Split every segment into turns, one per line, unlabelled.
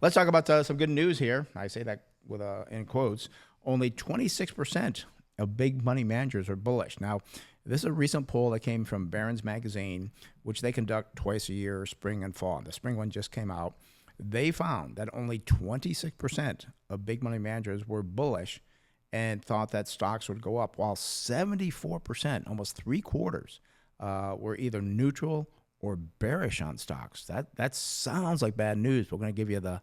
Let's talk about some good news here. I say that with in quotes. Only 26% of big money managers are bullish. Now, this is a recent poll that came from Barron's Magazine, which they conduct twice a year, spring and fall. The spring one just came out. They found that only 26% of big money managers were bullish and thought that stocks would go up, while 74%, almost three quarters, were either neutral or bearish on stocks. That sounds like bad news. But we're going to give you the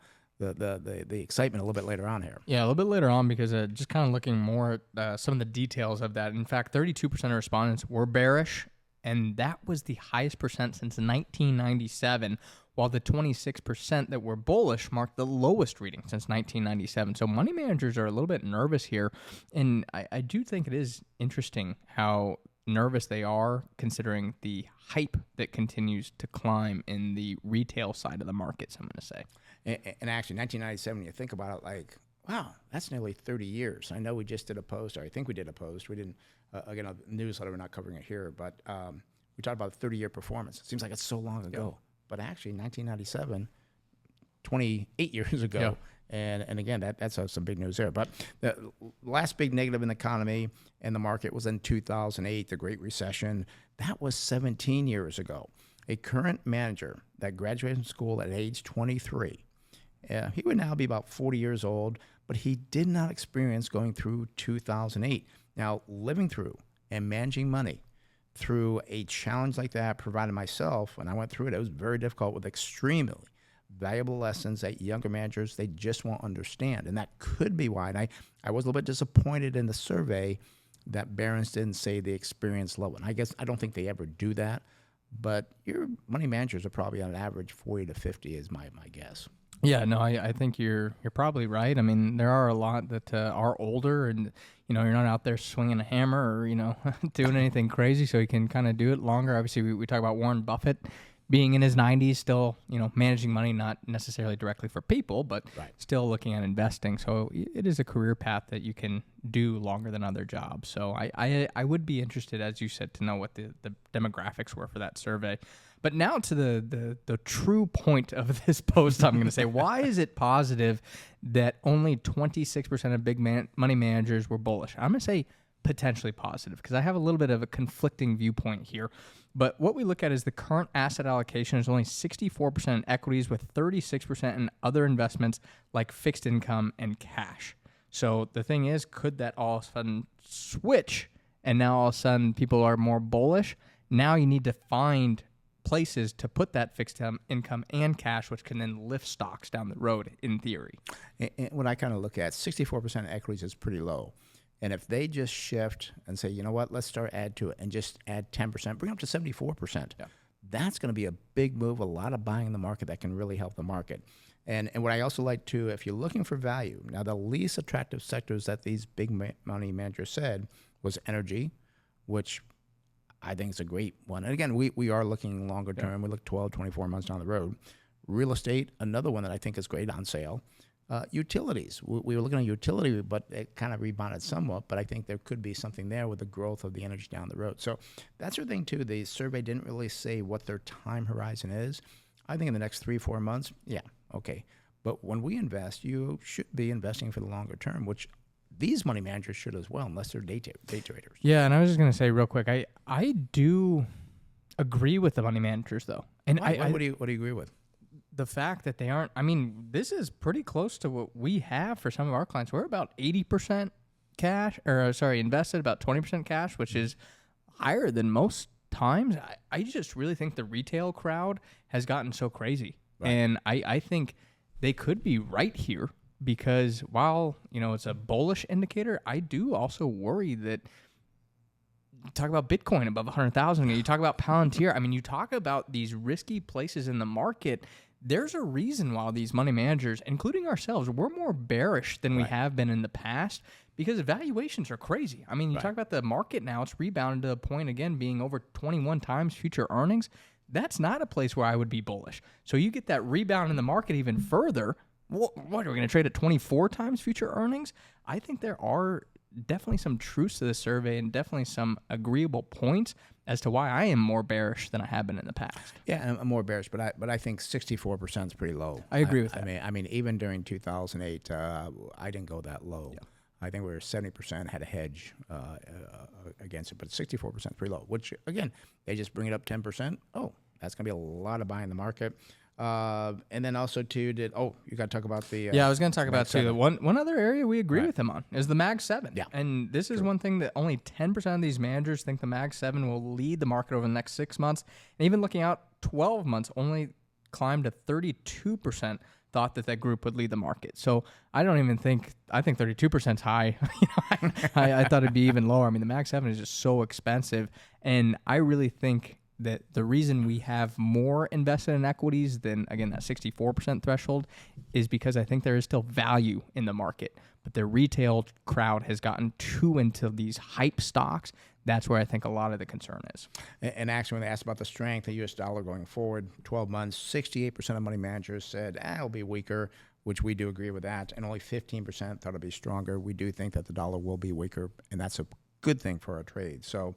excitement a little bit later on here.
Yeah, a little bit later on, because just kind of looking more at some of the details of that. In fact, 32% of respondents were bearish, and that was the highest percent since 1997, while the 26% that were bullish marked the lowest reading since 1997. So money managers are a little bit nervous here, and I do think it is interesting how nervous they are, considering the hype that continues to climb in the retail side of the markets, I'm going to say.
And actually, 1997, you think about it, like, wow, that's nearly 30 years. I know we just did a post, or I think we did a post. We didn't, again, a newsletter, we're not covering it here, but we talked about 30-year performance. It seems like it's so long ago. But actually, 1997, 28 years ago.
Yeah.
And again, that's some big news there. But the last big negative in the economy and the market was in 2008, the Great Recession. That was 17 years ago. A current manager that graduated from school at age 23, he would now be about 40 years old, but he did not experience going through 2008. Now, living through and managing money through a challenge like that, provided myself, when I went through it, it was very difficult with extremely valuable lessons that younger managers, they just won't understand. And that could be why. And I was a little bit disappointed in the survey that Barron's didn't say the experience level. And I guess I don't think they ever do that. But your money managers are probably on average 40 to 50 is my guess.
Yeah, no, I think you're probably right. I mean, there are a lot that are older, and you're not out there swinging a hammer or doing anything crazy, so you can kind of do it longer. Obviously, we talk about Warren Buffett being in his 90s, still managing money, not necessarily directly for people, but still looking at investing. So it is a career path that you can do longer than other jobs. So I would be interested, as you said, to know what the demographics were for that survey. But now to the true point of this post, I'm going to say, why is it positive that only 26% of big money managers were bullish? I'm going to say potentially positive, because I have a little bit of a conflicting viewpoint here. But what we look at is the current asset allocation is only 64% in equities, with 36% in other investments like fixed income and cash. So the thing is, could that all of a sudden switch, and now all of a sudden people are more bullish? Now you need to find places to put that fixed income and cash, which can then lift stocks down the road, in theory.
And when I kind of look at 64% equities is pretty low. And if they just shift and say, you know what, let's start add to it and just add 10%, bring up to 74%. Yeah. That's going to be a big move, a lot of buying in the market that can really help the market. And what I also like to, if you're looking for value, now the least attractive sectors that these big money managers said was energy, which I think is a great one. And again, we are looking longer term. We look 12, 24 months down the road. Real estate, another one that I think is great on sale. Utilities. We were looking at utility, but it kind of rebounded somewhat. But I think there could be something there with the growth of the energy down the road. So that's the thing, too. The survey didn't really say what their time horizon is. I think in the next 3-4 months, yeah, okay. But when we invest, you should be investing for the longer term, which these money managers should as well, unless they're day traders.
Yeah, and I was just going to say real quick, I do agree with the money managers, though. And
what do you agree with?
The fact that they aren't, I mean, this is pretty close to what we have for some of our clients. We're about 80% cash, invested, about 20% cash, which is higher than most times. I just really think the retail crowd has gotten so crazy. Right. And I think they could be right here, because while, it's a bullish indicator, I do also worry that you talk about Bitcoin above 100,000, you talk about Palantir. I mean, you talk about these risky places in the market. There's a reason why these money managers, including ourselves, we're more bearish than we have been in the past, because valuations are crazy. I mean, you talk about the market now, it's rebounded to a point, again, being over 21 times future earnings. That's not a place where I would be bullish. So you get that rebound in the market even further. What are we going to trade at 24 times future earnings? I think there are definitely some truths to the survey and definitely some agreeable points as to why I am more bearish than I have been in the past.
Yeah, I'm more bearish, but I think 64% is pretty low.
I agree with that.
I mean, even during 2008, I didn't go that low.
Yeah.
I think we were 70% had a hedge against it, but 64% is pretty low. Which again, they just bring it up 10%. Oh, that's gonna be a lot of buying the market. And then also too, you got to talk about the
I was going to talk about too.
7.
One other area we agree with him on is the Mag 7.
Yeah.
And this is one thing that only 10% of these managers think the Mag 7 will lead the market over the next 6 months. And even looking out 12 months, only climbed to 32% thought that group would lead the market. So I don't even think, I think 32% is high. I thought it'd be even lower. I mean, the Mag 7 is just so expensive. And I really think that the reason we have more invested in equities than, again, that 64% threshold is because I think there is still value in the market. But the retail crowd has gotten too into these hype stocks. That's where I think a lot of the concern is.
And actually, when they asked about the strength of the U.S. dollar going forward, 12 months, 68% of money managers said, it'll be weaker, which we do agree with that. And only 15% thought it'd be stronger. We do think that the dollar will be weaker, and that's a good thing for our trade. So